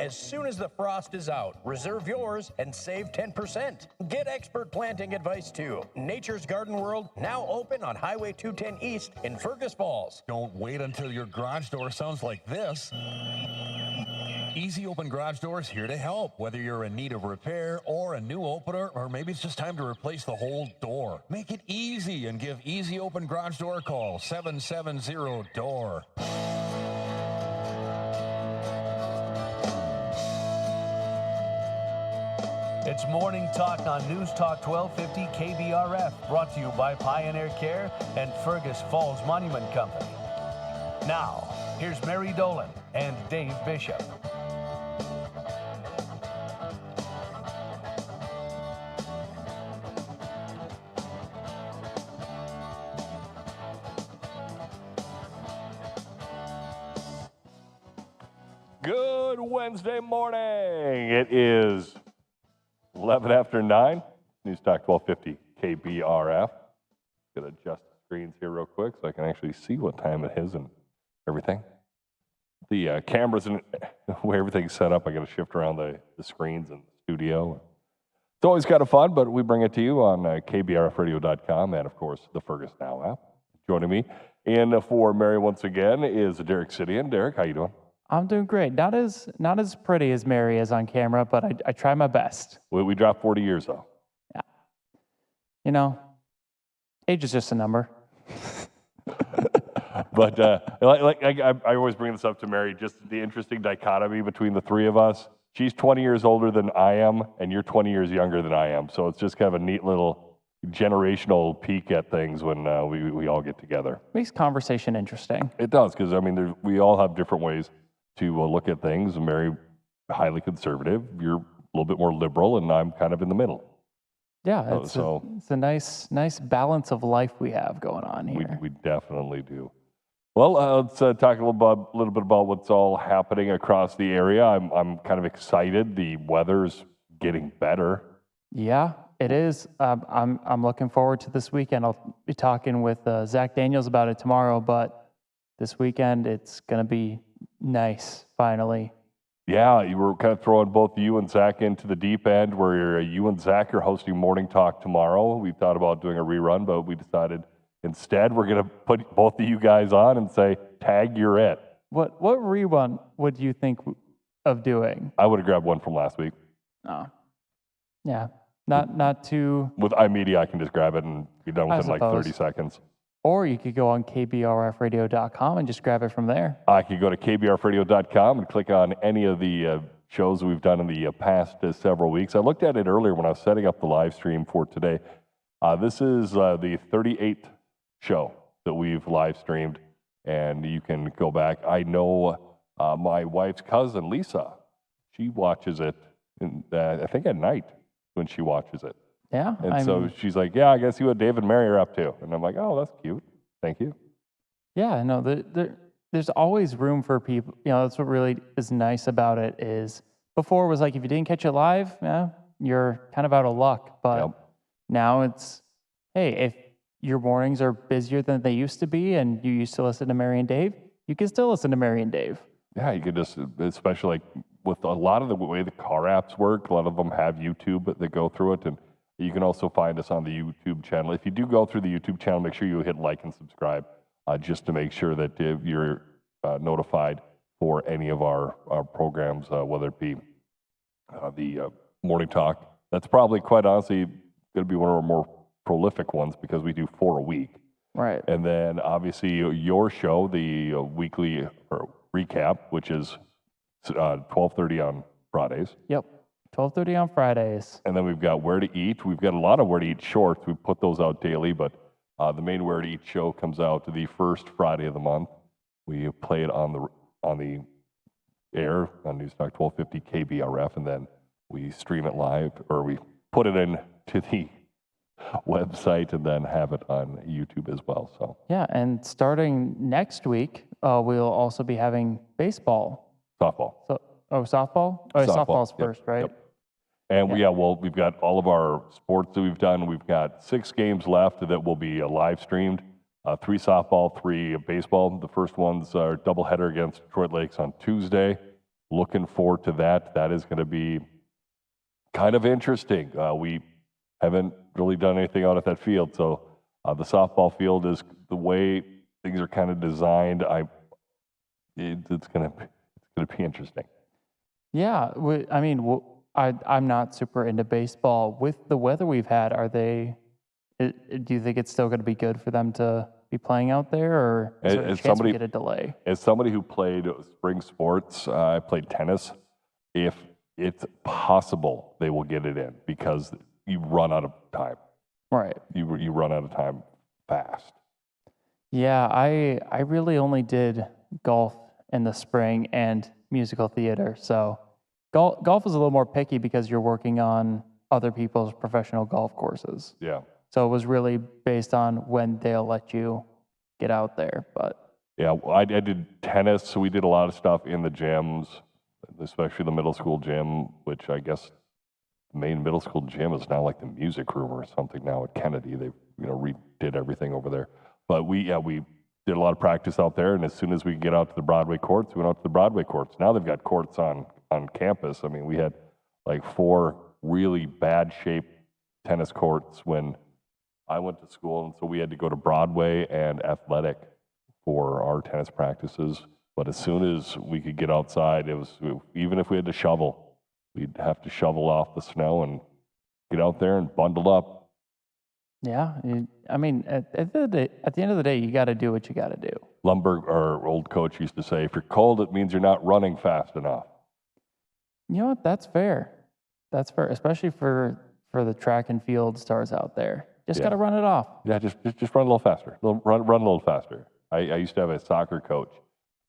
as soon as the frost is out. Reserve yours and save 10%. Get expert planting advice too. Nature's Garden World, now open on Highway 210 East in Fergus Falls. Don't wait until your garage door sounds like this. Easy Open Garage Doors here to help. Whether you're in need of repair or a new opener, or maybe it's just time to replace the whole door. Make it easy and give Easy Open Garage Door a call, 770-DOOR. It's Morning Talk on News Talk 1250 KBRF, brought to you by Pioneer Care and Fergus Falls Monument Company. Now, here's Mary Dolan and Dave Bishop. Good Wednesday morning. It is 11 after 9. News Talk 1250 KBRF. Gonna adjust the screens here real quick so I can actually see what time it is and everything. The cameras and where everything's set up, I gotta shift around the screens in the studio. It's always kind of fun, but we bring it to you on KBRFradio.com and, of course, the Fergus Now app. Joining me and for Mary once again is Derek Sidian. Derek, how you doing? I'm doing great. Not as pretty as Mary is on camera, but I try my best. We dropped 40 years, though. Yeah. You know, age is just a number. But I always bring this up to Mary, just the interesting dichotomy between the three of us. She's 20 years older than I am, and you're 20 years younger than I am. So it's just kind of a neat little generational peek at things when we all get together. Makes conversation interesting. It does, because, I mean, we all have different ways to look at things. Mary, highly conservative. You're a little bit more liberal, and I'm kind of in the middle. Yeah, it's a nice balance of life we have going on here. We definitely do. Well, let's talk a little bit about what's all happening across the area. I'm kind of excited. The weather's getting better. Yeah, it is. I'm looking forward to this weekend. I'll be talking with Zach Daniels about it tomorrow, but this weekend it's going to be nice, finally. Yeah, you were kind of throwing both you and Zach into the deep end where you and Zach are hosting Morning Talk tomorrow. We thought about doing a rerun, but we decided instead we're going to put both of you guys on and say, tag, you're it. What rerun would you think of doing? I would have grabbed one from last week. Oh, yeah. Not too... With iMedia, I can just grab it and be done within like 30 seconds. Or you could go on KBRFradio.com and just grab it from there. I could go to KBRFradio.com and click on any of the shows we've done in the past several weeks. I looked at it earlier when I was setting up the live stream for today. This is the 38th show that we've live streamed, and you can go back. I know my wife's cousin, Lisa, she watches it, I think at night when she watches it. Yeah. And so she's like, yeah, I guess see what Dave and Mary are up to. And I'm like, oh, that's cute. Thank you. Yeah, no, there's always room for people. You know, that's what really is nice about it is before it was like if you didn't catch it live, yeah, you're kind of out of luck. But now it's, hey, if your mornings are busier than they used to be and you used to listen to Mary and Dave, you can still listen to Mary and Dave. Yeah, you could just, especially like with a lot of the way the car apps work, a lot of them have YouTube that go through it. And you can also find us on the YouTube channel. If you do go through the YouTube channel, make sure you hit like and subscribe just to make sure that you're notified for any of our programs, whether it be the Morning Talk. That's probably, quite honestly, going to be one of our more prolific ones because we do 4 a week. Right. And then, obviously, your show, the weekly recap, which is 12:30 on Fridays. Yep. 12:30 on Fridays. And then we've got Where to Eat. We've got a lot of Where to Eat shorts. We put those out daily, but the main Where to Eat show comes out the first Friday of the month. We play it on the air on News Talk 1250 KBRF, and then we stream it live, or we put it into the website and then have it on YouTube as well. So yeah, and starting next week, we'll also be having softball. Softball? Oh, softball's first, right? Yep. And we've got all of our sports that we've done. We've got 6 games left that will be live streamed. 3 softball, 3 baseball. The first one's our doubleheader against Detroit Lakes on Tuesday. looking forward to that. That is going to be kind of interesting. We haven't really done anything out at that field, so the softball field is the way things are kind of designed. It's going to be interesting. Yeah, I mean, I'm not super into baseball. With the weather we've had, do you think it's still going to be good for them to be playing out there, or is there a chance we get a delay? As somebody who played spring sports, I played tennis. If it's possible, they will get it in because you run out of time. Right. You run out of time fast. Yeah, I really only did golf in the spring and musical theater. So golf is a little more picky because you're working on other people's professional golf courses. Yeah. So it was really based on when they'll let you get out there. But yeah, I did tennis, so we did a lot of stuff in the gyms, especially the middle school gym, which I guess the main middle school gym is now like the music room or something now at Kennedy. They redid everything over there. But we did a lot of practice out there, and as soon as we could get out to the Broadway courts, we went out to the Broadway courts. Now they've got courts on campus. I mean, we had like 4 really bad shaped tennis courts when I went to school, and so we had to go to Broadway and Athletic for our tennis practices. But as soon as we could get outside, even if we had to shovel, we'd have to shovel off the snow and get out there and bundle up. yeah, I mean, at the end of the day, you got to do what you got to do. Lumberg, our old coach, used to say, if you're cold, it means you're not running fast enough. You know what? That's fair. That's fair, especially for the track and field stars out there. Just got to run it off. Yeah, just run a little faster. Run a little faster. I used to have a soccer coach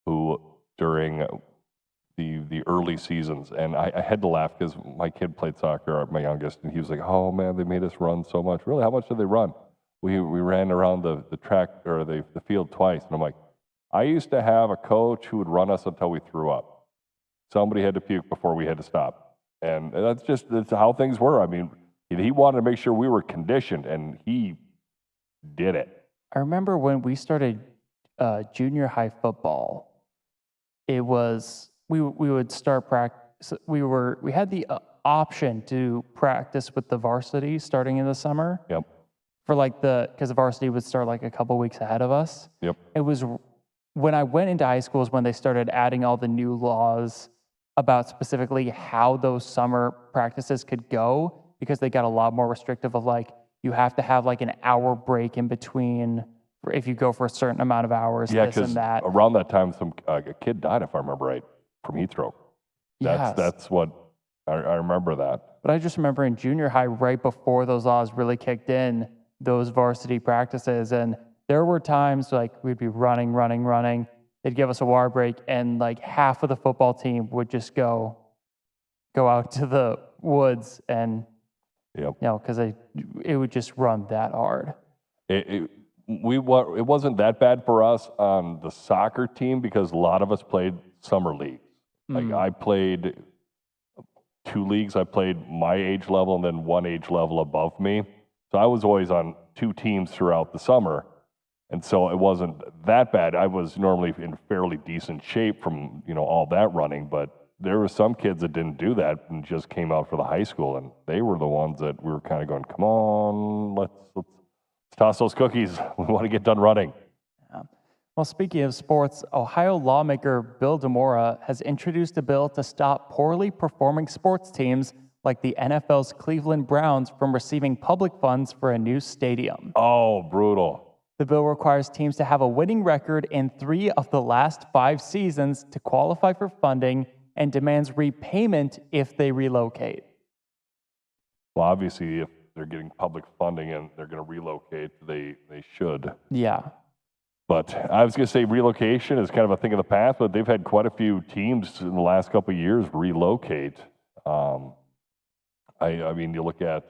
who, during the early seasons, and I had to laugh because my kid played soccer, my youngest, and he was like, "Oh man, they made us run so much." Really, how much did they run? We ran around the track or the field twice, and I'm like, I used to have a coach who would run us until we threw up. Somebody had to puke before we had to stop, and that's how things were. I mean, he wanted to make sure we were conditioned, and he did it. I remember when we started junior high football, it was we would start practice. We had the option to practice with the varsity starting in the summer. Yep. For because the varsity would start like a couple weeks ahead of us. Yep. It was when I went into high schools when they started adding all the new laws about specifically how those summer practices could go, because they got a lot more restrictive of like, you have to have like an hour break in between if you go for a certain amount of hours, this and that. Around that time, a kid died, if I remember right, from heat stroke. That's what, I remember that. But I just remember in junior high, right before those laws really kicked in, those varsity practices, and there were times like we'd be running. They'd give us a water break, and like half of the football team would just go out to the woods and, because it would just run that hard. It wasn't that bad for us on the soccer team because a lot of us played summer leagues. Like I played 2 leagues. I played my age level and then 1 age level above me. So I was always on 2 teams throughout the summer. And so it wasn't that bad. I was normally in fairly decent shape from, all that running, but there were some kids that didn't do that and just came out for the high school, and they were the ones that we were kind of going, come on, let's toss those cookies. We want to get done running. Yeah. Well, speaking of sports, Ohio lawmaker Bill DeMora has introduced a bill to stop poorly performing sports teams like the NFL's Cleveland Browns from receiving public funds for a new stadium. Oh, brutal. The bill requires teams to have a winning record in 3 of the last 5 seasons to qualify for funding, and demands repayment if they relocate. Well, obviously, if they're getting public funding and they're going to relocate, they should. Yeah. But I was going to say relocation is kind of a thing of the past, but they've had quite a few teams in the last couple of years relocate. I mean, you look at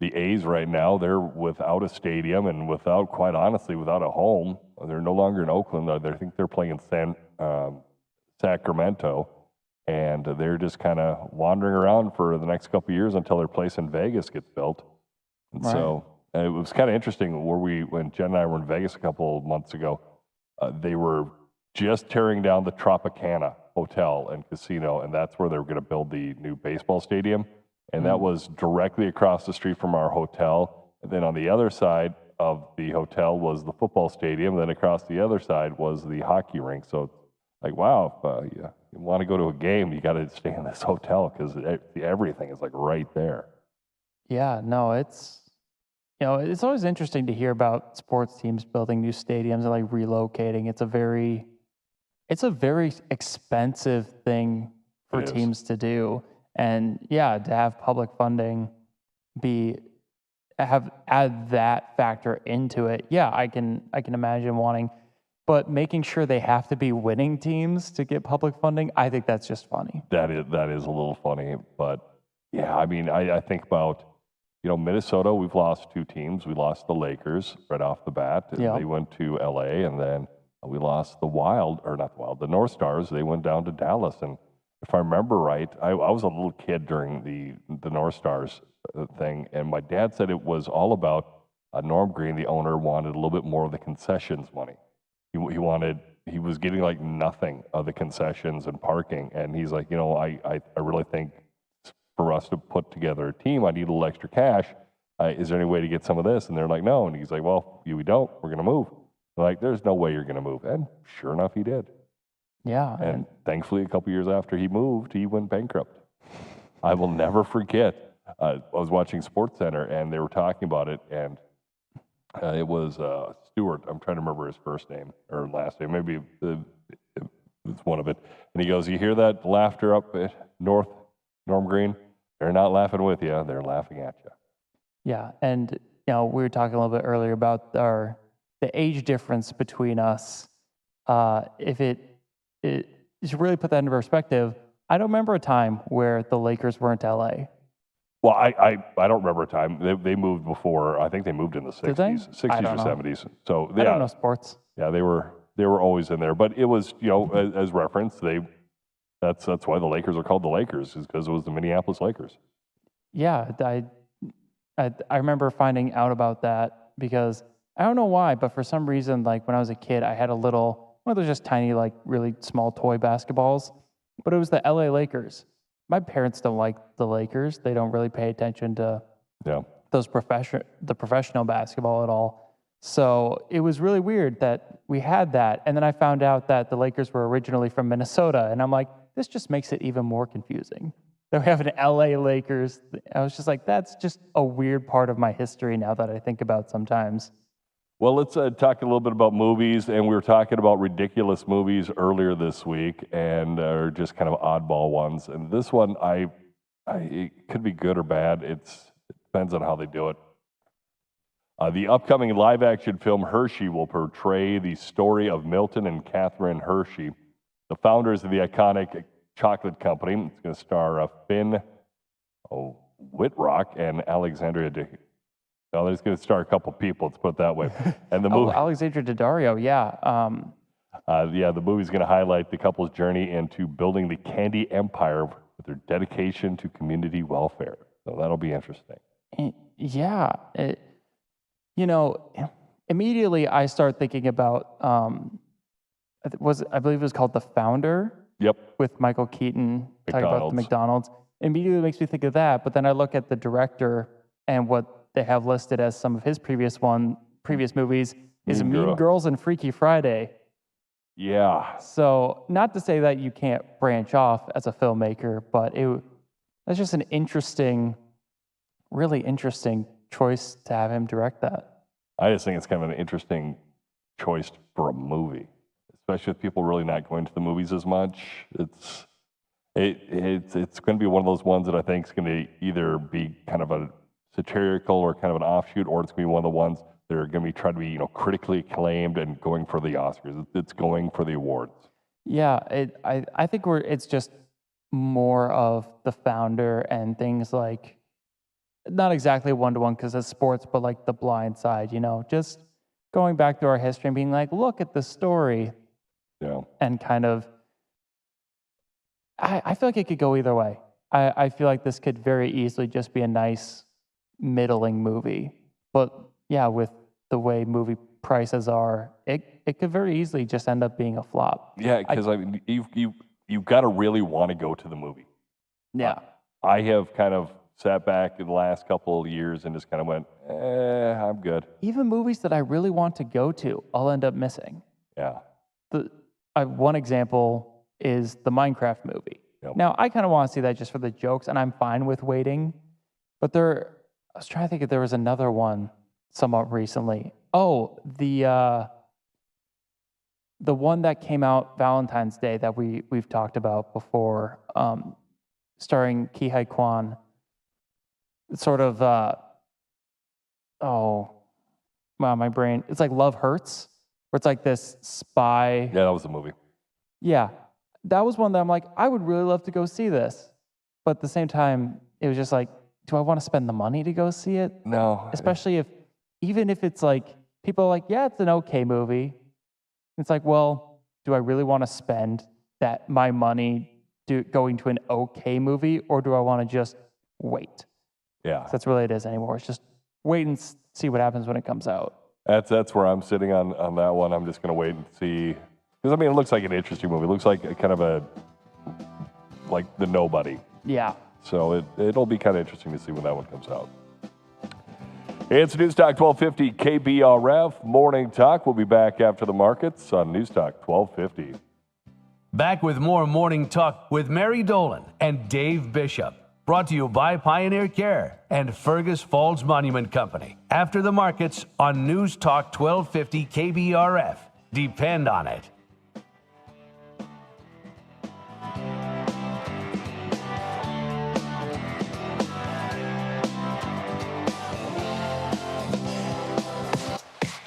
the A's right now, they're without a stadium and quite honestly, without a home. They're no longer in Oakland. I think they're playing in Sacramento, and they're just kind of wandering around for the next couple of years until their place in Vegas gets built. And so it was kind of interesting when Jen and I were in Vegas a couple of months ago, they were just tearing down the Tropicana hotel and casino, and that's where they were going to build the new baseball stadium. And that was directly across the street from our hotel. And then on the other side of the hotel was the football stadium. Then across the other side was the hockey rink. So like, wow, if you want to go to a game, you got to stay in this hotel because everything is like right there. Yeah, no, it's always interesting to hear about sports teams building new stadiums and like relocating. It's a very expensive thing for teams to do. And yeah, to have public funding add that factor into it. Yeah, I can imagine wanting, but making sure they have to be winning teams to get public funding, I think that's just funny. That is a little funny, but yeah, I mean, I think about, Minnesota, we've lost 2 teams. We lost the Lakers right off the bat. Yeah. They went to LA, and then we lost the North Stars. They went down to Dallas. And if I remember right, I was a little kid during the North Stars thing, and my dad said it was all about Norm Green, the owner, wanted a little bit more of the concessions money. He was getting like nothing of the concessions and parking, and he's like, I really think for us to put together a team, I need a little extra cash. Is there any way to get some of this? And they're like, no. And he's like, well, we don't. We're going to move. They're like, there's no way you're going to move. And sure enough, he did. Yeah. And thankfully, a couple years after he moved, he went bankrupt. I will never forget. I was watching SportsCenter, and they were talking about it, and it was Stewart. I'm trying to remember his first name or last name. Maybe it's one of it. And he goes, you hear that laughter up at Norm Green? They're not laughing with you. They're laughing at you. Yeah. And, we were talking a little bit earlier about the age difference between us. If it to really put that into perspective, I don't remember a time where the Lakers weren't LA. Well, I don't remember a time. They moved before. I think they moved in the 60s, Did they? 60s or 70s. So I don't know sports. Yeah, they were always in there. But it was, as reference, that's why the Lakers are called the Lakers, is because it was the Minneapolis Lakers. Yeah, I remember finding out about that because I don't know why, but for some reason, like when I was a kid, I had one of those just tiny, like really small toy basketballs, but it was the LA Lakers. My parents don't like the Lakers. They don't really pay attention to the professional basketball at all. So it was really weird that we had that. And then I found out that the Lakers were originally from Minnesota. And I'm like, this just makes it even more confusing. That we have an LA Lakers. I was just like, that's just a weird part of my history now that I think about sometimes. Well, let's talk a little bit about movies. And we were talking about ridiculous movies earlier this week, and just kind of oddball ones. And this one, it could be good or bad. It depends on how they do it. The upcoming live-action film Hershey will portray the story of Milton and Catherine Hershey, the founders of the iconic chocolate company. It's going to star Finn Wittrock and Alexandria Well, it's going to star a couple people, let's put it that way. And the movie, Alexandra Daddario, yeah. The movie's going to highlight the couple's journey into building the candy empire with their dedication to community welfare. So that'll be interesting. Yeah. Immediately I start thinking about, I believe it was called The Founder. Yep. With Michael Keaton talking about the McDonald's. Immediately makes me think of that, but then I look at the director and what they have listed as some of his previous movies is Mean Girls and Freaky Friday. Yeah. So not to say that you can't branch off as a filmmaker, but that's just an really interesting choice to have him direct that. I just think it's kind of an interesting choice for a movie, especially with people really not going to the movies as much. It's going to be one of those ones that I think is going to either be kind of a satirical or kind of an offshoot, or it's going to be one of the ones that are going to be trying to be, critically acclaimed and going for the Oscars. It's going for the awards. Yeah, I think it's just more of The Founder and things like, not exactly one-to-one because it's sports, but like The Blind Side, just going back to our history and being like, look at the story. Yeah. And kind of, I feel like it could go either way. I feel like this could very easily just be a nice middling movie. But yeah, with the way movie prices are, it could very easily just end up being a flop. Yeah, because you you've got to really want to go to the movie. Yeah. I have kind of sat back in the last couple of years and just kind of went, I'm good. Even movies that I really want to go to, I'll end up missing. Yeah. One example is the Minecraft movie. Yep. Now, I kind of want to see that just for the jokes, and I'm fine with waiting. But I was trying to think if there was another one somewhat recently. Oh, the one that came out Valentine's Day that we've talked about before, starring Ki Hai Kwan. It's sort of, my brain. It's like Love Hurts, where it's like this spy. Yeah, that was the movie. Yeah, that was one that I'm like, I would really love to go see this. But at the same time, it was just like, do I want to spend the money to go see it? No. Especially even if it's like, people are like, yeah, it's an okay movie. It's like, well, do I really want to spend my money going to an okay movie, or do I want to just wait? Yeah. So that's really it is anymore. It's just wait and see what happens when it comes out. That's where I'm sitting on that one. I'm just going to wait and see. Because, I mean, it looks like an interesting movie. It looks like kind of like The Nobody. Yeah. So it'll be kind of interesting to see when that one comes out. It's News Talk 1250 KBRF Morning Talk. We'll be back after the markets on News Talk 1250. Back with more Morning Talk with Mary Dolan and Dave Bishop. Brought to you by Pioneer Care and Fergus Falls Monument Company. After the markets on News Talk 1250 KBRF. Depend on it.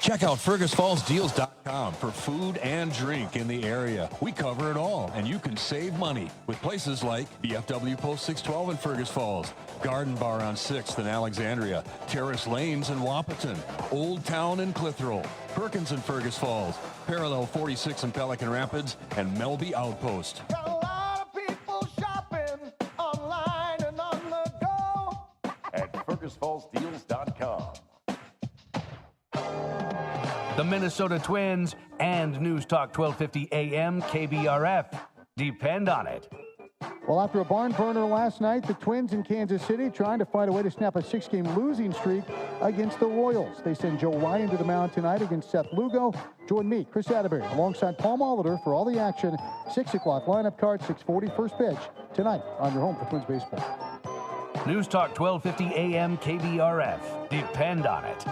Check out FergusFallsDeals.com for food and drink in the area. We cover it all, and you can save money with places like BFW Post 612 in Fergus Falls, Garden Bar on 6th in Alexandria, Terrace Lanes in Wapaton, Old Town in Clitheroe, Perkins in Fergus Falls, Parallel 46 in Pelican Rapids, and Melby Outpost. Got a lot of people shopping online and on the go At FergusFallsDeals.com. The Minnesota Twins and News Talk 1250 AM KBRF. Depend on it. Well, after a barn burner last night, the Twins in Kansas City trying to find a way to snap a 6-game losing streak against the Royals. They send Joe Ryan to the mound tonight against Seth Lugo. Join me, Chris Atterbury, alongside Paul Molitor for all the action. 6 o'clock lineup card, 6:40 first pitch tonight on your home for Twins baseball. News Talk 1250 AM KBRF. Depend on it.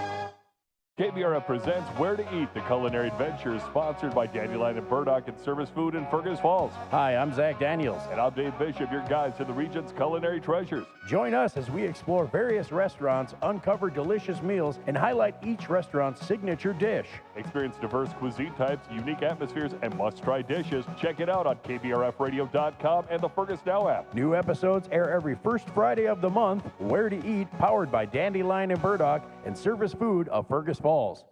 KBRF presents Where to Eat, the culinary adventure, sponsored by Dandelion and Burdock and Service Food in Fergus Falls. Hi, I'm Zach Daniels. And I'm Dave Bishop, your guide to the region's culinary treasures. Join us as we explore various restaurants, uncover delicious meals, and highlight each restaurant's signature dish. Experience diverse cuisine types, unique atmospheres, and must-try dishes. Check it out on KBRFradio.com and the Fergus Now app. New episodes air every first Friday of the month. Where to Eat, powered by Dandelion and Burdock and Service Food of Fergus Falls.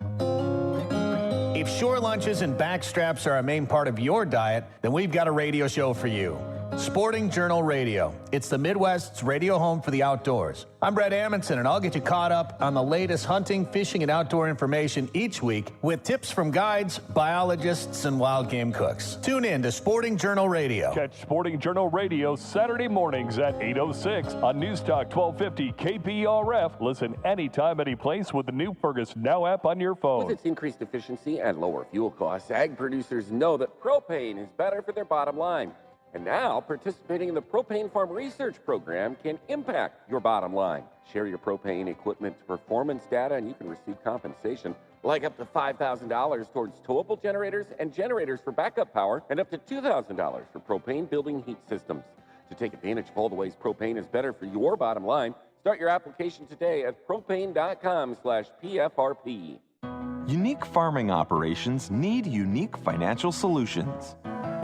If shore lunches and backstraps are a main part of your diet, then we've got a radio show for you. Sporting Journal Radio. It's the Midwest's radio home for the outdoors. I'm Brett Amundson, and I'll get you caught up on the latest hunting, fishing, and outdoor information each week with tips from guides, biologists, and wild game cooks. Tune in to Sporting Journal Radio. Catch Sporting Journal Radio Saturday mornings at 8:06 on News Talk 1250 KBRF. Listen anytime, any place with the new Fergus Now app on your phone. With its increased efficiency and lower fuel costs, ag producers know that propane is better for their bottom line. And now, participating in the Propane Farm Research Program can impact your bottom line. Share your propane equipment performance data, and you can receive compensation, like up to $5,000 towards towable generators and generators for backup power, and up to $2,000 for propane building heat systems. To take advantage of all the ways propane is better for your bottom line, start your application today at propane.com/PFRP. Unique farming operations need unique financial solutions.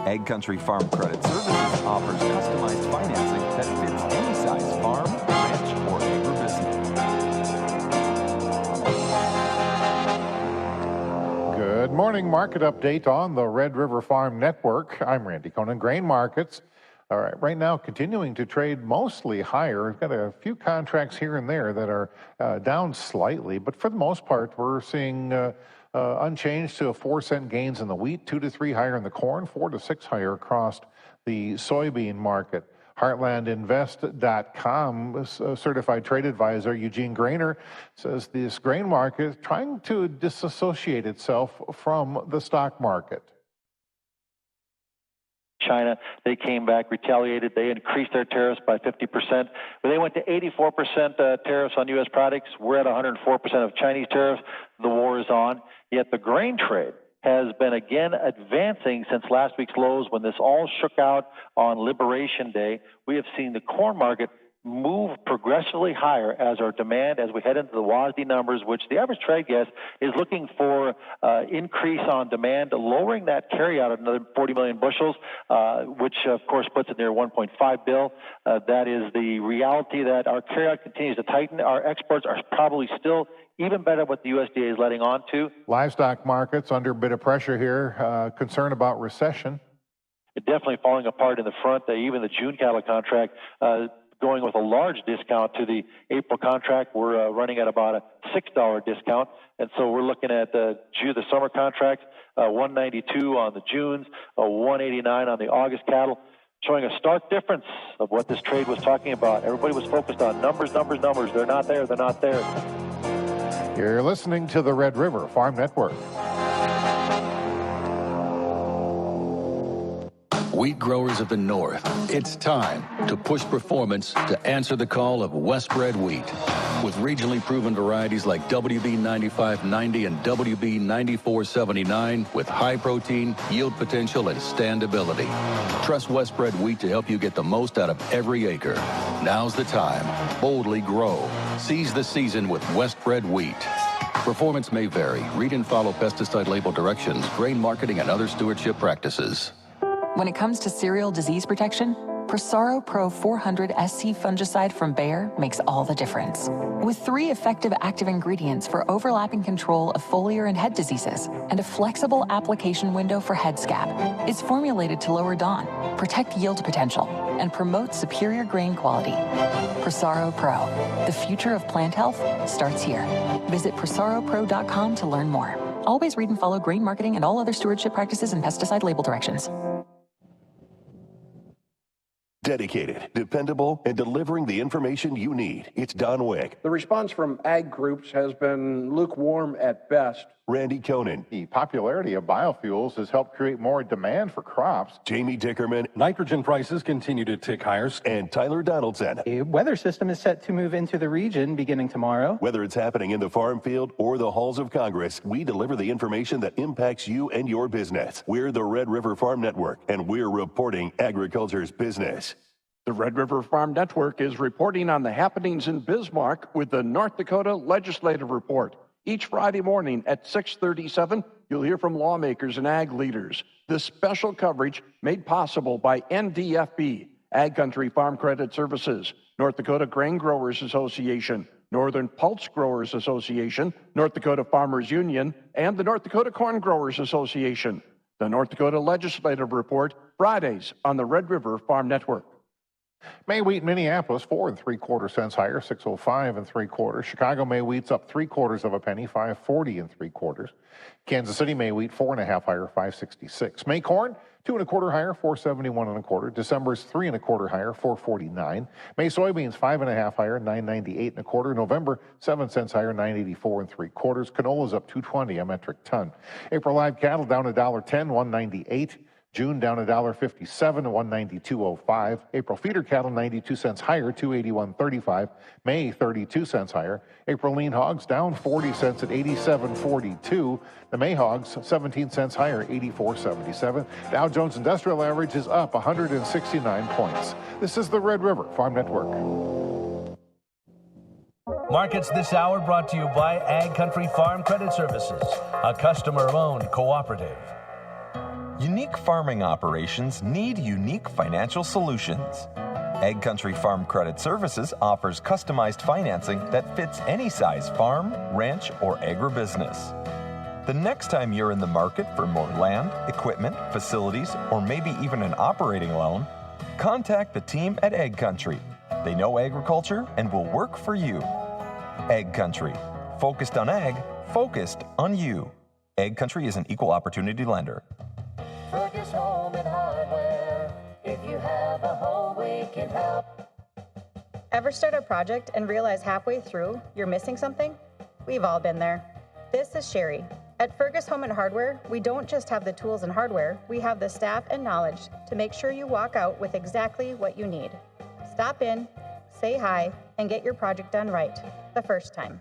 Ag Country Farm Credit Services offers customized financing that fits any size farm, ranch, or agribusiness. Good morning. Market update on the Red River Farm Network. I'm Randy Conan. Grain markets. All right, right now continuing to trade mostly higher. We've got a few contracts here and there that are down slightly, but for the most part, we're seeing unchanged to 4-cent gains in the wheat, 2 to 3 higher in the corn, 4 to 6 higher across the soybean market. HeartlandInvest.com certified trade advisor Eugene Grainer says this grain market is trying to disassociate itself from the stock market. China, they came back, retaliated. They increased their tariffs by 50%. But they went to 84% tariffs on U.S. products. We're at 104% of Chinese tariffs. The war is on. Yet the grain trade has been again advancing since last week's lows when this all shook out on Liberation Day. We have seen the corn market move progressively higher as our demand, as we head into the WASDE numbers, which the average trade guest is looking for increase on demand, lowering that carryout another 40 million bushels, which of course puts it near 1.5 bill. That is the reality that our carryout continues to tighten. Our exports are probably still even better what the USDA is letting on to. Livestock markets under a bit of pressure here, concern about recession. Definitely falling apart in the front. Even the June cattle contract going with a large discount to the April contract. We're running at about a $6 discount. And so we're looking at the summer contract, 192 on the Junes, 189 on the August cattle, showing a stark difference of what this trade was talking about. Everybody was focused on numbers, numbers, numbers. They're not there. They're not there. You're listening to the Red River Farm Network. Wheat growers of the North, it's time to push performance to answer the call of West-bred wheat. With regionally proven varieties like WB 9590 and WB 9479 with high protein, yield potential, and standability. Trust West-bred wheat to help you get the most out of every acre. Now's the time. Boldly grow. Seize the season with West-bred wheat. Performance may vary. Read and follow pesticide label directions, grain marketing, and other stewardship practices. When it comes to cereal disease protection, Prosaro Pro 400 SC fungicide from Bayer makes all the difference. With 3 effective active ingredients for overlapping control of foliar and head diseases, and a flexible application window for head scab, it's formulated to lower DON, protect yield potential, and promote superior grain quality. Prosaro Pro, the future of plant health starts here. Visit prosaropro.com to learn more. Always read and follow grain marketing and all other stewardship practices and pesticide label directions. Dedicated, dependable, and delivering the information you need. It's Don Wick. The response from ag groups has been lukewarm at best. Randy Koenen. The popularity of biofuels has helped create more demand for crops. Jamie Dickerman. Nitrogen prices continue to tick higher. And Tyler Donaldson. A weather system is set to move into the region beginning tomorrow. Whether it's happening in the farm field or the halls of Congress, we deliver the information that impacts you and your business. We're the Red River Farm Network, and we're reporting agriculture's business. The Red River Farm Network is reporting on the happenings in Bismarck with the North Dakota Legislative Report. Each Friday morning at 6:37, you'll hear from lawmakers and ag leaders. This special coverage made possible by NDFB, Ag Country Farm Credit Services, North Dakota Grain Growers Association, Northern Pulse Growers Association, North Dakota Farmers Union, and the North Dakota Corn Growers Association. The North Dakota Legislative Report, Fridays on the Red River Farm Network. May wheat Minneapolis 4 3/4 cents higher, 605 3/4. Chicago May wheat's up 3/4 of a penny, 540 3/4. Kansas City May wheat 4 1/2 higher, 566. May corn 2 1/4 higher, 471 1/4. December's 3 1/4 higher, 449. May soybeans 5 1/2 higher, 998 1/4. November 7 cents higher, 984 3/4. Canola's up 220 a metric ton. April live cattle down $1.10, 198. June down $1.57 to 192.05. April feeder cattle 92 cents higher, 281.35. May 32 cents higher. April lean hogs down 40 cents at 87.42. The May hogs 17 cents higher, 84.77. Dow Jones Industrial Average is up 169 points. This is the Red River Farm Network. Markets this hour brought to you by Ag Country Farm Credit Services, a customer-owned cooperative. Unique farming operations need unique financial solutions. Ag Country Farm Credit Services offers customized financing that fits any size farm, ranch, or agribusiness. The next time you're in the market for more land, equipment, facilities, or maybe even an operating loan, contact the team at Ag Country. They know agriculture and will work for you. Ag Country. Focused on ag, focused on you. Ag Country is an equal opportunity lender. Fergus Home and Hardware, can help. Ever start a project and realize halfway through you're missing something? We've all been there. This is Sherry. At Fergus Home and Hardware, we don't just have the tools and hardware, we have the staff and knowledge to make sure you walk out with exactly what you need. Stop in, say hi, and get your project done right the first time.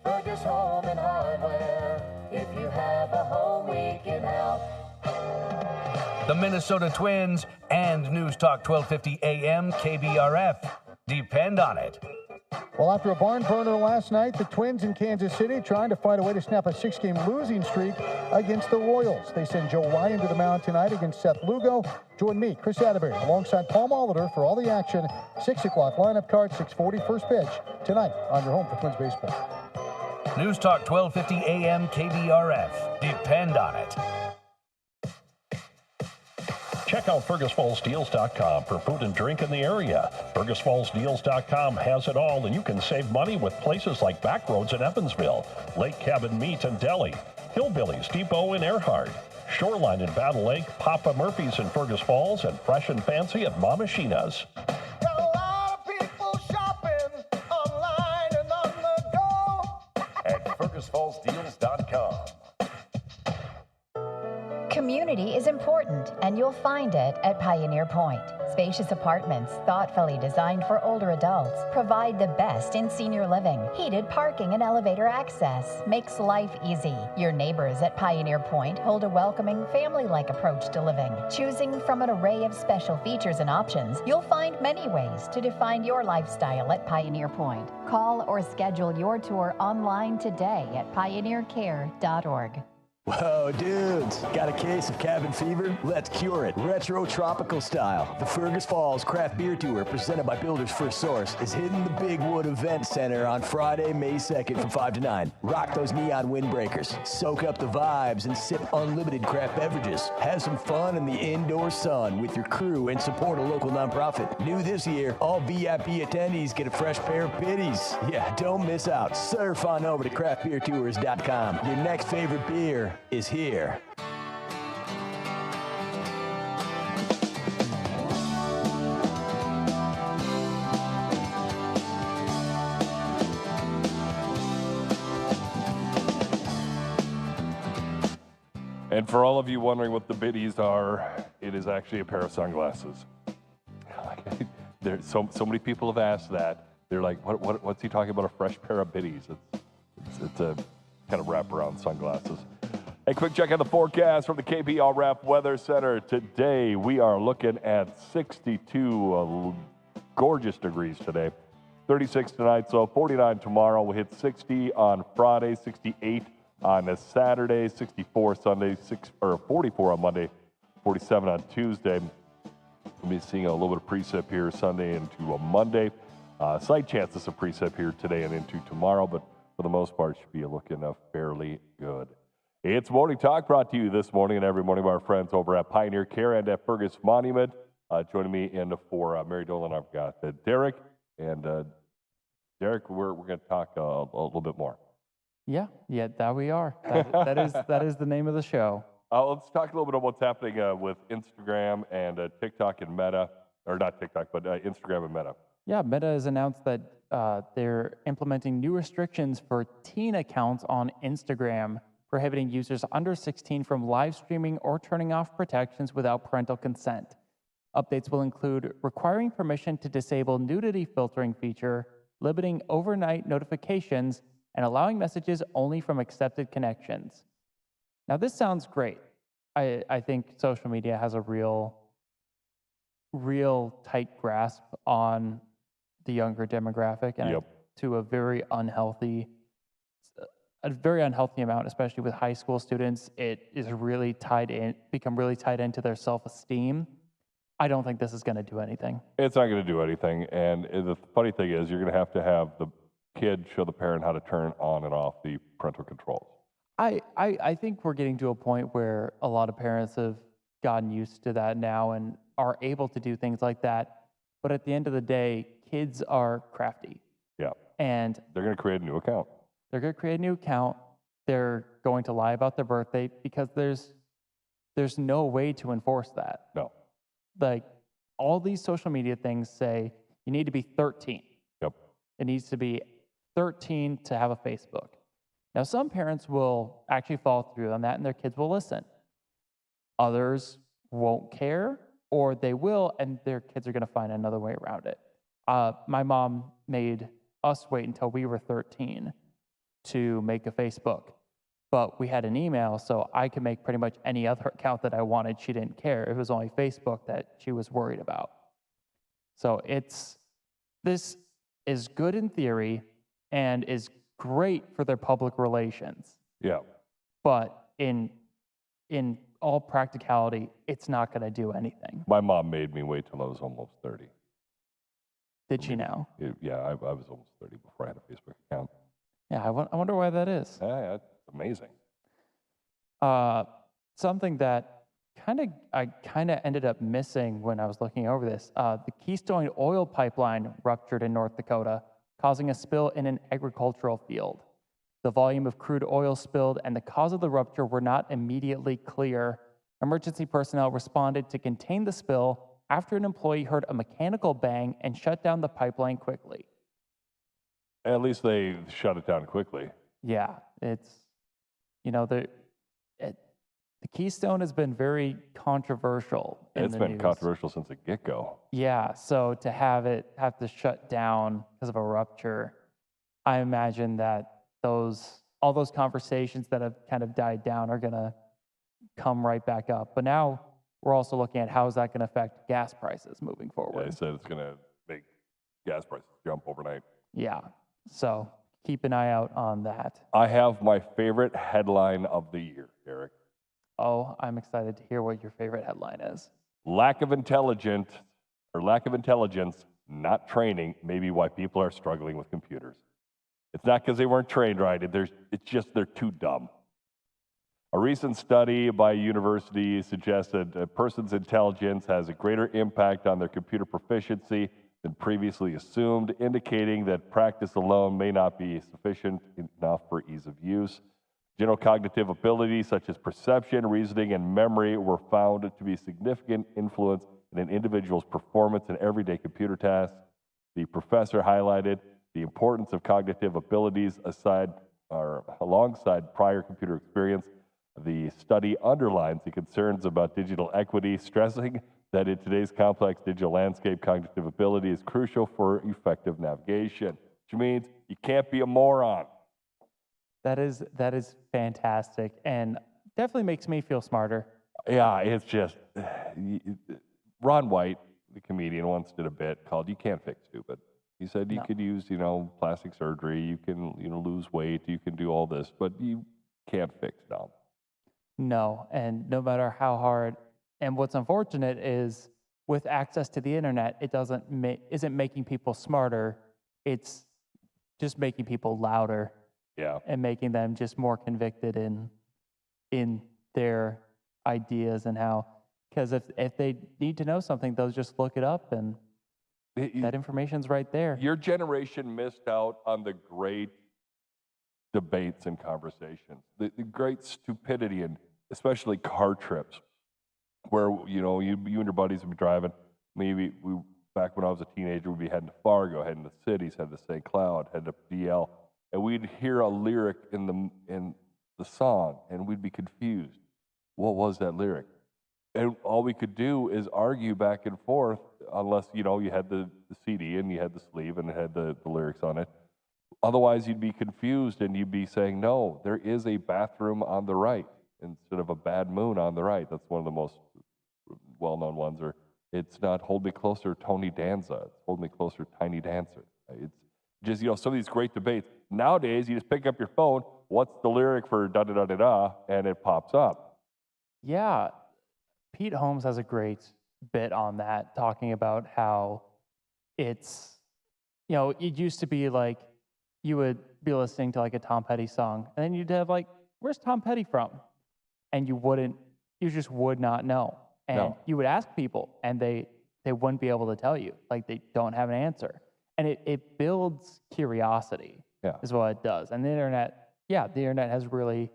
Fergus Home and Hardware. If you have a home, we can help. The Minnesota Twins and News Talk 1250 AM KBRF. Depend on it. Well, after a barn burner last night, the Twins in Kansas City trying to find a way to snap a 6-game losing streak against the Royals. They send Joe Ryan to the mound tonight against Seth Lugo. Join me, Chris Atterbury, alongside Paul Molitor for all the action. 6 o'clock lineup card, 6:40 first pitch tonight on your home for Twins baseball. News Talk 1250 AM KBRF. Depend on it. Check out FergusFallsDeals.com for food and drink in the area. FergusFallsDeals.com has it all, and you can save money with places like Backroads in Evansville, Lake Cabin Meat and Deli, Hillbillies Depot in Earhart, Shoreline in Battle Lake, Papa Murphy's in Fergus Falls, and Fresh and Fancy at Mama Sheena's. Got a lot of people shopping online and on the go. At FergusFallsDeals.com. Community is important, and you'll find it at Pioneer Point. Spacious apartments, thoughtfully designed for older adults, provide the best in senior living. Heated parking and elevator access makes life easy. Your neighbors at Pioneer Point hold a welcoming, family-like approach to living. Choosing from an array of special features and options, you'll find many ways to define your lifestyle at Pioneer Point. Call or schedule your tour online today at pioneercare.org. Whoa, dudes, got a case of cabin fever? Let's cure it. Retro tropical style. The Fergus Falls Craft Beer Tour, presented by Builders First Source, is hitting the Big Wood Event Center on Friday, May 2nd from 5 to 9. Rock those neon windbreakers. Soak up the vibes and sip unlimited craft beverages. Have some fun in the indoor sun with your crew and support a local nonprofit. New this year, all VIP attendees get a fresh pair of pitties. Yeah, don't miss out. Surf on over to craftbeertours.com. Your next favorite beer is here. And for all of you wondering what the biddies are, it is actually a pair of sunglasses. There's so many people have asked that. They're like, what's he talking about, a fresh pair of biddies? It's a kind of wraparound sunglasses. A quick check on the forecast from the KBRF Weather Center. Today, we are looking at 62 gorgeous degrees today. 36 tonight, so 49 tomorrow. We'll hit 60 on Friday, 68 on a Saturday, 64 Sunday, 44 on Monday, 47 on Tuesday. We'll be seeing a little bit of precip here Sunday into a Monday. Slight chances of precip here today and into tomorrow, but for the most part, should be looking fairly good. It's Morning Talk, brought to you this morning and every morning by our friends over at Pioneer Care and at Fergus Monument. Joining me in for Mary Dolan, I've got Derek. And Derek, we're going to talk a little bit more. Yeah, that we are. That is the name of the show. Let's talk a little bit about what's happening with Instagram and TikTok and Meta, or not TikTok, but Instagram and Meta. Yeah, Meta has announced that they're implementing new restrictions for teen accounts on Instagram, prohibiting users under 16 from live streaming or turning off protections without parental consent. Updates will include requiring permission to disable nudity filtering feature, limiting overnight notifications, and allowing messages only from accepted connections. Now, this sounds great. I think social media has a real tight grasp on the younger demographic, and to a very unhealthy amount, especially with high school students. It is really become really tied into their self-esteem. I don't think this is going to do anything. It's not going to do anything. And the funny thing is, you're going to have the kid show the parent how to turn on and off the parental controls. I think we're getting to a point where a lot of parents have gotten used to that now and are able to do things like that. But at the end of the day, kids are crafty. Yeah. And they're going to create a new account. They're going to lie about their birthday because there's no way to enforce that. No. Like, all these social media things say you need to be 13. Yep. It needs to be 13 to have a Facebook. Now, some parents will actually follow through on that and their kids will listen. Others won't care, or they will, and their kids are going to find another way around it. My mom made us wait until we were 13 to make a Facebook, but we had an email, so I could make pretty much any other account that I wanted. She didn't care. It was only Facebook that she was worried about. So this is good in theory and is great for their public relations. Yeah. But in all practicality, it's not going to do anything. My mom made me wait till I was almost 30. Did she now? Yeah, I was almost 30 before I had a Facebook account. Yeah, I wonder why that is. Yeah, it's amazing. Something that I kind of ended up missing when I was looking over this. The Keystone oil pipeline ruptured in North Dakota, causing a spill in an agricultural field. The volume of crude oil spilled and the cause of the rupture were not immediately clear. Emergency personnel responded to contain the spill after an employee heard a mechanical bang and shut down the pipeline quickly. At least they shut it down quickly. Yeah, it's, the Keystone has been very controversial in It's the been news. controversial since the get-go. Yeah, so to have to shut down because of a rupture, I imagine that all those conversations that have kind of died down are going to come right back up. But now we're also looking at how is that going to affect gas prices moving forward. Yeah, they said it's going to make gas prices jump overnight. Yeah, so keep an eye out on that. I have my favorite headline of the year, Eric. Oh, I'm excited to hear what your favorite headline is. Lack of intelligence, not training, may be why people are struggling with computers. It's not because they weren't trained right. It's just they're too dumb. A recent study by a university suggested a person's intelligence has a greater impact on their computer proficiency than previously assumed, indicating that practice alone may not be sufficient enough for ease of use. General cognitive abilities such as perception, reasoning, and memory were found to be significant influence in an individual's performance in everyday computer tasks. The professor highlighted the importance of cognitive abilities alongside prior computer experience. The study underlines the concerns about digital equity, stressing that in today's complex digital landscape, cognitive ability is crucial for effective navigation, which means you can't be a moron. That is fantastic and definitely makes me feel smarter. Yeah, it's just, Ron White, the comedian, once did a bit called You Can't Fix Stupid. He said you could use, plastic surgery, you can, lose weight, you can do all this, but you can't fix dumb. No, and no matter how hard, and what's unfortunate is with access to the internet, it isn't making people smarter, it's just making people louder. Yeah. And making them just more convicted in their ideas and how, because if they need to know something, they'll just look it up and that information's right there. Your generation missed out on the great debates and conversations, the great stupidity, and especially car trips where, you and your buddies would be driving. Maybe back when I was a teenager, we'd be heading to Fargo, heading to cities, heading to St. Cloud, heading to DL. And we'd hear a lyric in the song, and we'd be confused. What was that lyric? And all we could do is argue back and forth, unless you had the CD and you had the sleeve and it had the lyrics on it. Otherwise, you'd be confused and you'd be saying, "No, there is a bathroom on the right instead of a bad moon on the right." That's one of the most well-known ones. Or it's not "Hold Me Closer, Tony Danza." It's "Hold Me Closer, Tiny Dancer." It's just, some of these great debates. Nowadays, you just pick up your phone, what's the lyric for da-da-da-da-da, and it pops up. Yeah. Pete Holmes has a great bit on that, talking about how it's, it used to be like you would be listening to like a Tom Petty song, and then you'd have like, where's Tom Petty from? And you just would not know. And you would ask people, and they wouldn't be able to tell you. Like, they don't have an answer. And it builds curiosity, is what it does. And the internet has really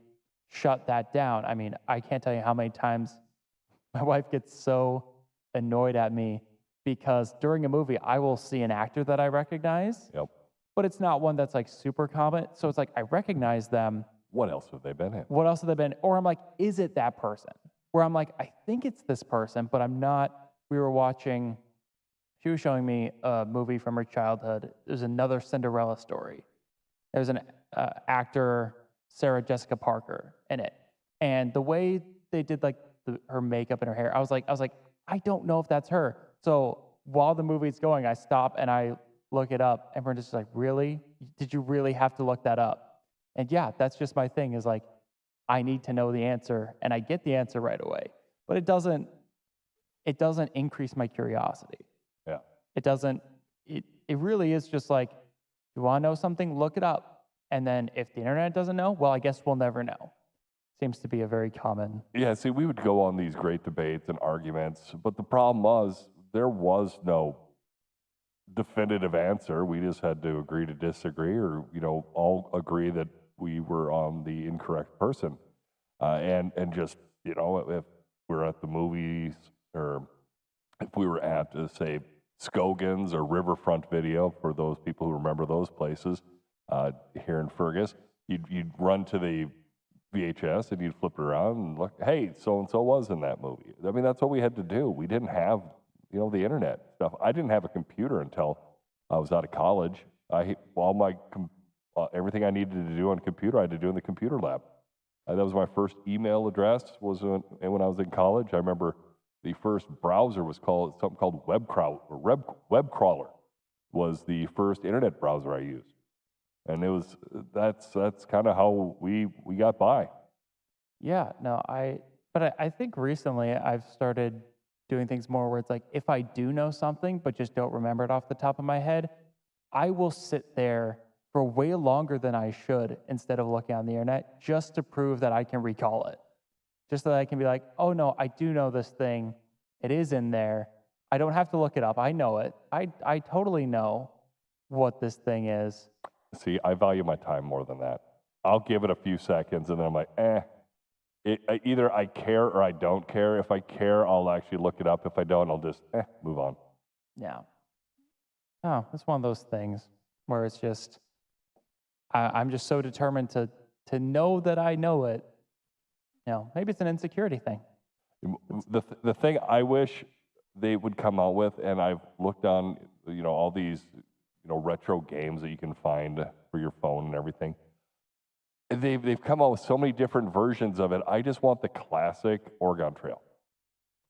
shut that down. I mean, I can't tell you how many times my wife gets so annoyed at me because during a movie, I will see an actor that I recognize, but it's not one that's like super common. So it's like, I recognize them. What else have they been in? What else have they been? Or I'm like, is it that person? Where I'm like, I think it's this person, but I'm not. We were watching, she was showing me a movie from her childhood. There's another Cinderella story. There's an actor, Sarah Jessica Parker, in it. And the way they did like her makeup and her hair, I was like, I don't know if that's her. So while the movie's going, I stop and I look it up. And we're just like, really? Did you really have to look that up? And yeah, that's just my thing is like, I need to know the answer and I get the answer right away. But it doesn't increase my curiosity. Yeah. It doesn't, it really is just like, you want to know something, look it up. And then if the internet doesn't know, well, I guess we'll never know. Seems to be a very common. Yeah, see, we would go on these great debates and arguments, but the problem was there was no definitive answer. We just had to agree to disagree, or all agree that we were on the incorrect person, and just if we're at the movies, or if we were at say Scogan's or Riverfront Video, for those people who remember those places here in Fergus, you'd run to the VHS and you'd flip it around and look, hey, so-and-so was in that movie. I mean, that's what we had to do. We didn't have, the internet stuff. I didn't have a computer until I was out of college. Everything I needed to do on a computer, I had to do in the computer lab. That was my first email address was when I was in college. I remember the first browser was something called Webcrawler was the first internet browser I used. And that's kind of how we got by. Yeah, no, but I think recently I've started doing things more where it's like, if I do know something, but just don't remember it off the top of my head, I will sit there for way longer than I should instead of looking on the internet just to prove that I can recall it. Just so that I can be like, oh no, I do know this thing. It is in there. I don't have to look it up. I know it. I totally know what this thing is. See, I value my time more than that. I'll give it a few seconds and then I'm like, either I care or I don't care. If I care, I'll actually look it up. If I don't, I'll just move on. Yeah. Oh, it's one of those things where it's just, I'm just so determined to know that I know it. Maybe it's an insecurity thing. The thing I wish they would come out with, and I've looked on, all these, retro games that you can find for your phone and everything. They've come out with so many different versions of it. I just want the classic Oregon Trail.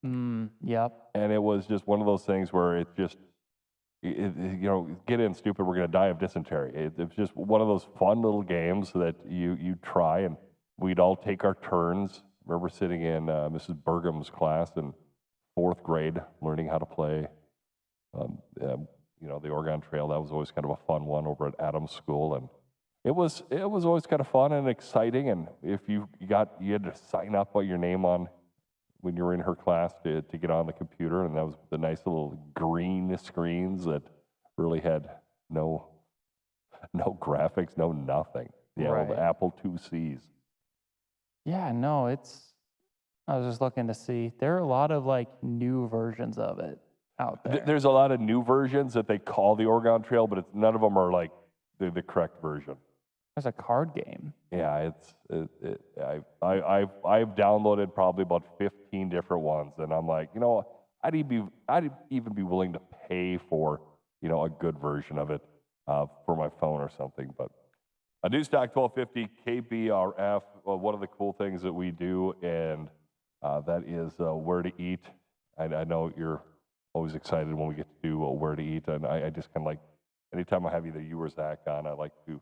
Yep. And it was just one of those things where it just, get in, stupid, we're going to die of dysentery. It's just one of those fun little games that you try, and we'd all take our turns. I remember sitting in Mrs. Burgham's class in 4th grade, learning how to play, the Oregon Trail. That was always kind of a fun one over at Adams School, and it was always kind of fun and exciting. And if you had to sign up your name on when you were in her class to get on the computer, and that was the nice little green screens that really had no graphics, no nothing. Right. The Apple IICs. Yeah, no, I was just looking to see. There are a lot of new versions of it out there. There's a lot of new versions that they call the Oregon Trail, but none of them are the correct version. There's a card game. Yeah, I've downloaded probably about 15 different ones, and I'm like, I'd even be willing to pay for a good version of it for my phone or something. But a Newstalk 1250 KBRF, one of the cool things that we do, and that is Where to Eat. I know you're always excited when we get to do Where to Eat, and I just kind of anytime I have either you or Zach on, I like to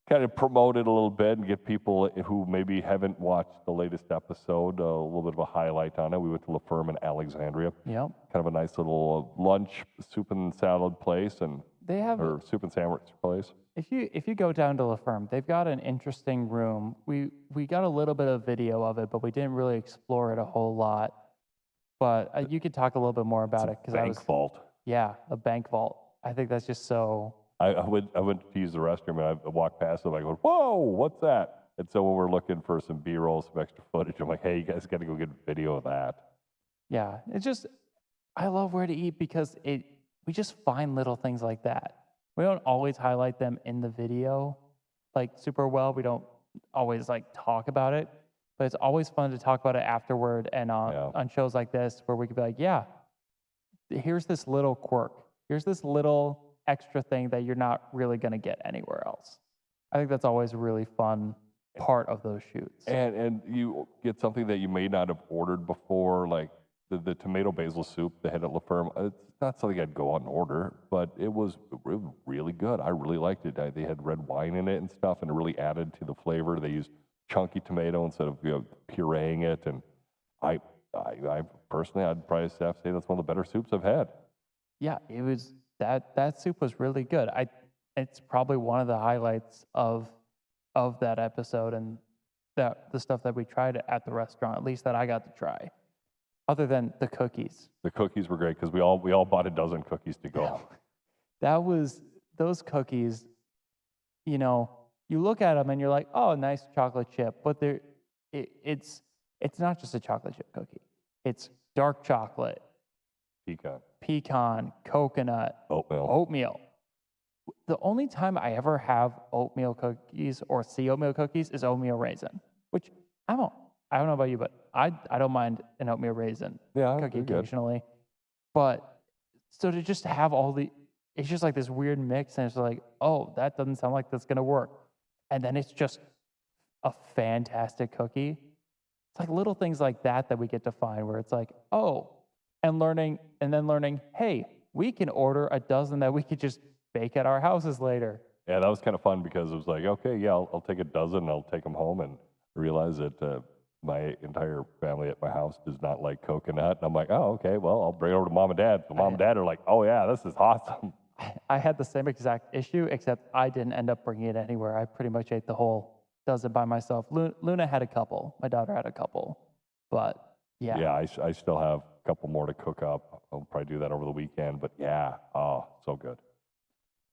kind of promote it a little bit and get people who maybe haven't watched the latest episode a little bit of a highlight on it. We went to La Ferme in Alexandria. Yep. Kind of a nice little lunch, soup and salad place, and or soup and sandwich place. If you go down to La Ferme, they've got an interesting room. We got a little bit of video of it, but we didn't really explore it a whole lot. But you could talk a little bit more about it because bank vault. Yeah, a bank vault. I think that's just so. I went to use the restroom and I walked past it. I go, whoa, what's that? And so when we're looking for some B-roll, some extra footage, I'm like, hey, you guys got to go get video of that. Yeah, it's just I love Where to Eat because we just find little things like that. We don't always highlight them in the video like super well. We don't always like talk about it, but it's always fun to talk about it afterward and on shows like this where we could be like, yeah, here's this little quirk. Here's this little extra thing that you're not really going to get anywhere else. I think that's always a really fun part of those shoots. And you get something that you may not have ordered before, like the tomato basil soup they had at La Ferme. It's not something I'd go out and order, but it was really good. I really liked it. They had red wine in it and stuff, and it really added to the flavor. They used chunky tomato instead of pureeing it, and I personally, I'd probably have to say that's one of the better soups I've had. Yeah, it was that soup was really good. It's probably one of the highlights of that episode and the stuff that we tried at the restaurant, at least that I got to try. Other than the cookies. The cookies were great because we all bought a dozen cookies to go. That was those cookies. You know, you look at them and you're like, oh, nice chocolate chip, but it's not just a chocolate chip cookie. It's dark chocolate, pecan, coconut, oatmeal. The only time I ever have oatmeal cookies or see oatmeal cookies is oatmeal raisin, which I don't know about you, but I don't mind an oatmeal raisin cookie occasionally. But so to just have it's just like this weird mix, and it's like, oh, that doesn't sound like that's gonna work. And then it's just a fantastic cookie. It's like little things like that we get to find where it's like, oh, and learning, hey, we can order a dozen that we could just bake at our houses later. Yeah, that was kind of fun because it was like, okay, yeah, I'll take a dozen and I'll take them home, and realize that my entire family at my house does not like coconut. And I'm like, oh, okay, well, I'll bring it over to mom and dad. So mom and dad are like, oh yeah, this is awesome. I had the same exact issue, except I didn't end up bringing it anywhere. I pretty much ate the whole dozen by myself. Luna had a couple. My daughter had a couple. But yeah. Yeah, I still have a couple more to cook up. I'll probably do that over the weekend. But yeah, oh, so good.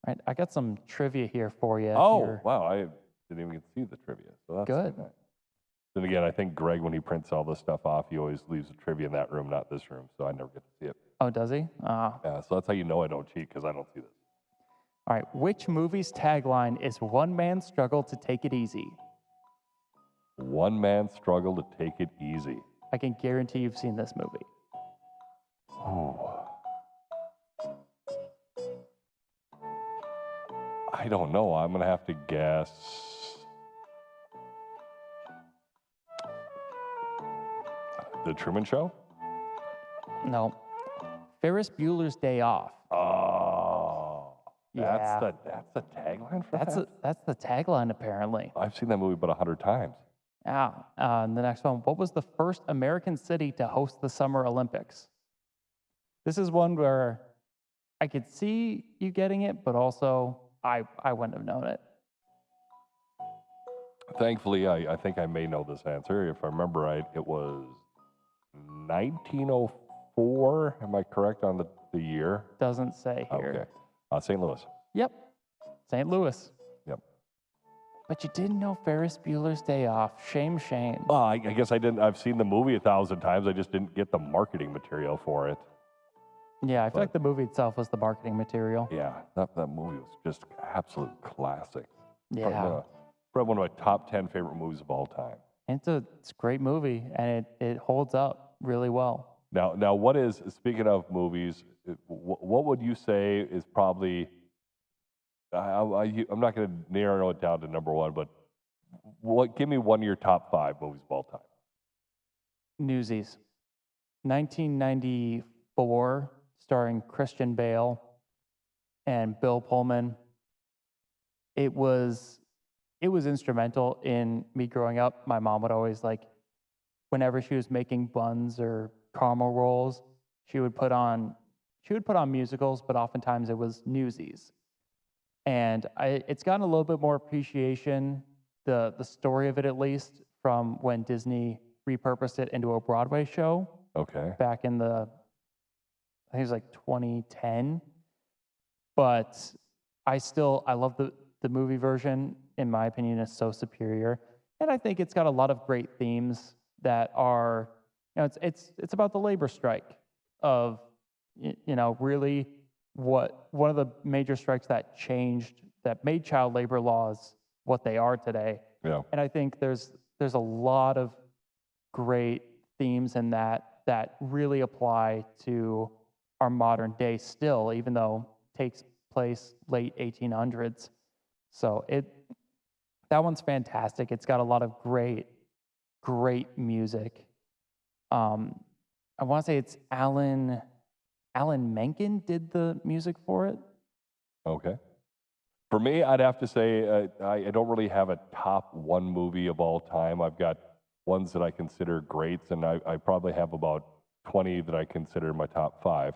All right, I got some trivia here for you. Oh, wow, I didn't even get to see the trivia. So that's good. Nice. Then again, I think Greg, when he prints all this stuff off, he always leaves the trivia in that room, not this room. So I never get to see it. Oh, does he? Yeah, so that's how you know I don't cheat, because I don't see this. All right, which movie's tagline is "One man's struggle to take it easy"? One man's struggle to take it easy. I can guarantee you've seen this movie. Oh. I don't know. I'm going to have to guess. The Truman Show? No. Ferris Bueller's Day Off. Oh. Yeah. That's the tagline for that? That's the tagline, apparently. I've seen that movie about 100 times. Yeah. The next one. What was the first American city to host the Summer Olympics? This is one where I could see you getting it, but also I wouldn't have known it. Thankfully, I think I may know this answer. If I remember right, it was 1904. Am I correct on the year? Doesn't say here. Okay. St. Louis. Yep. St. Louis. Yep. But you didn't know Ferris Bueller's Day Off. Shame. Well, I guess I didn't. I've seen the movie 1,000 times. I just didn't get the marketing material for it. Yeah, I feel like the movie itself was the marketing material. Yeah, that movie was just absolute classic. Yeah. Probably one of my top 10 favorite movies of all time. It's a great movie, and it holds up really well. Now, speaking of movies, what would you say is probably, I'm not going to narrow it down to number one, but give me one of your top 5 movies of all time. Newsies. 1994, starring Christian Bale and Bill Pullman. It was instrumental in me growing up. My mom would always whenever she was making buns or caramel rolls, she would put on musicals, but oftentimes it was Newsies. And it's gotten a little bit more appreciation, the story of it at least, from when Disney repurposed it into a Broadway show. Okay. Back in I think it was 2010. But I love the movie version. In my opinion, is so superior. And I think it's got a lot of great themes that are, it's about the labor strike of really one of the major strikes that made child labor laws what they are today. Yeah. And I think there's a lot of great themes in that really apply to our modern day still, even though it takes place late 1800s. So that one's fantastic. It's got a lot of great music. I want to say it's Alan Menken did the music for it. Okay. For me, I'd have to say I don't really have a top one movie of all time. I've got ones that I consider greats, and I probably have about 20 that I consider my top 5.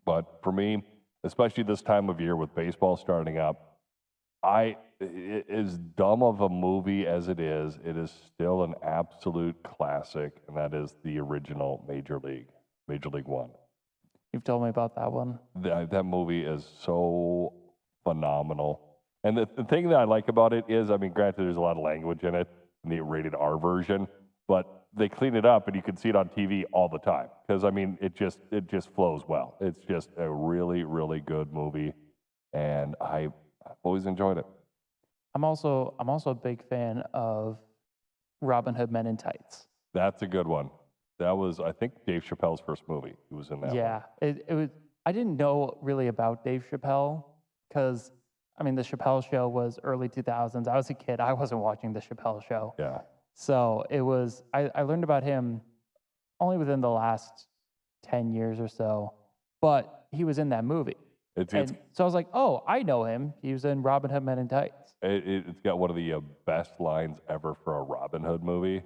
But for me, especially this time of year with baseball starting up, as dumb of a movie as it is still an absolute classic, and that is the original Major League One. You've told me about that one. That movie is so phenomenal. And the thing that I like about it is, granted, there's a lot of language in it, in the rated R version, but they clean it up and you can see it on TV all the time. Because, it just flows well. It's just a really, really good movie. And I've always enjoyed it. I'm also a big fan of Robin Hood Men in Tights. That's a good one. That was, I think, Dave Chappelle's first movie. He was in that one. Yeah, it was. I didn't know really about Dave Chappelle because, the Chappelle Show was early 2000s. I was a kid. I wasn't watching the Chappelle Show. Yeah. So it was. I learned about him only within the last 10 years or so, but he was in that movie. So I was like, oh, I know him. He was in Robin Hood Men in Tights. It's got one of the best lines ever for a Robin Hood movie.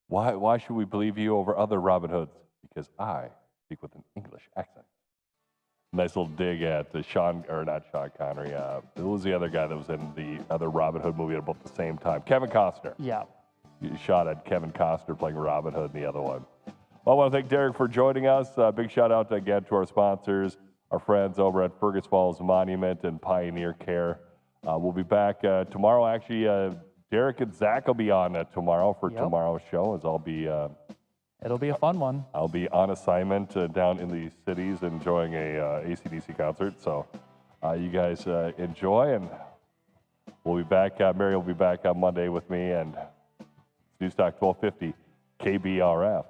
Why should we believe you over other Robin Hoods? Because I speak with an English accent. Nice little dig at not Sean Connery. Who was the other guy that was in the other Robin Hood movie at about the same time? Kevin Costner. Yeah. You shot at Kevin Costner playing Robin Hood in the other one. Well, I want to thank Derek for joining us. Big shout out again to our sponsors, our friends over at Fergus Falls Monument and Pioneer Care. We'll be back tomorrow. Actually, Derek and Zach will be on tomorrow for tomorrow's show, as I'll be... It'll be a fun one. I'll be on assignment down in the cities enjoying a AC/DC concert. So you guys enjoy, and we'll be back. Mary will be back on Monday with me, and Newstalk 1250 KBRF.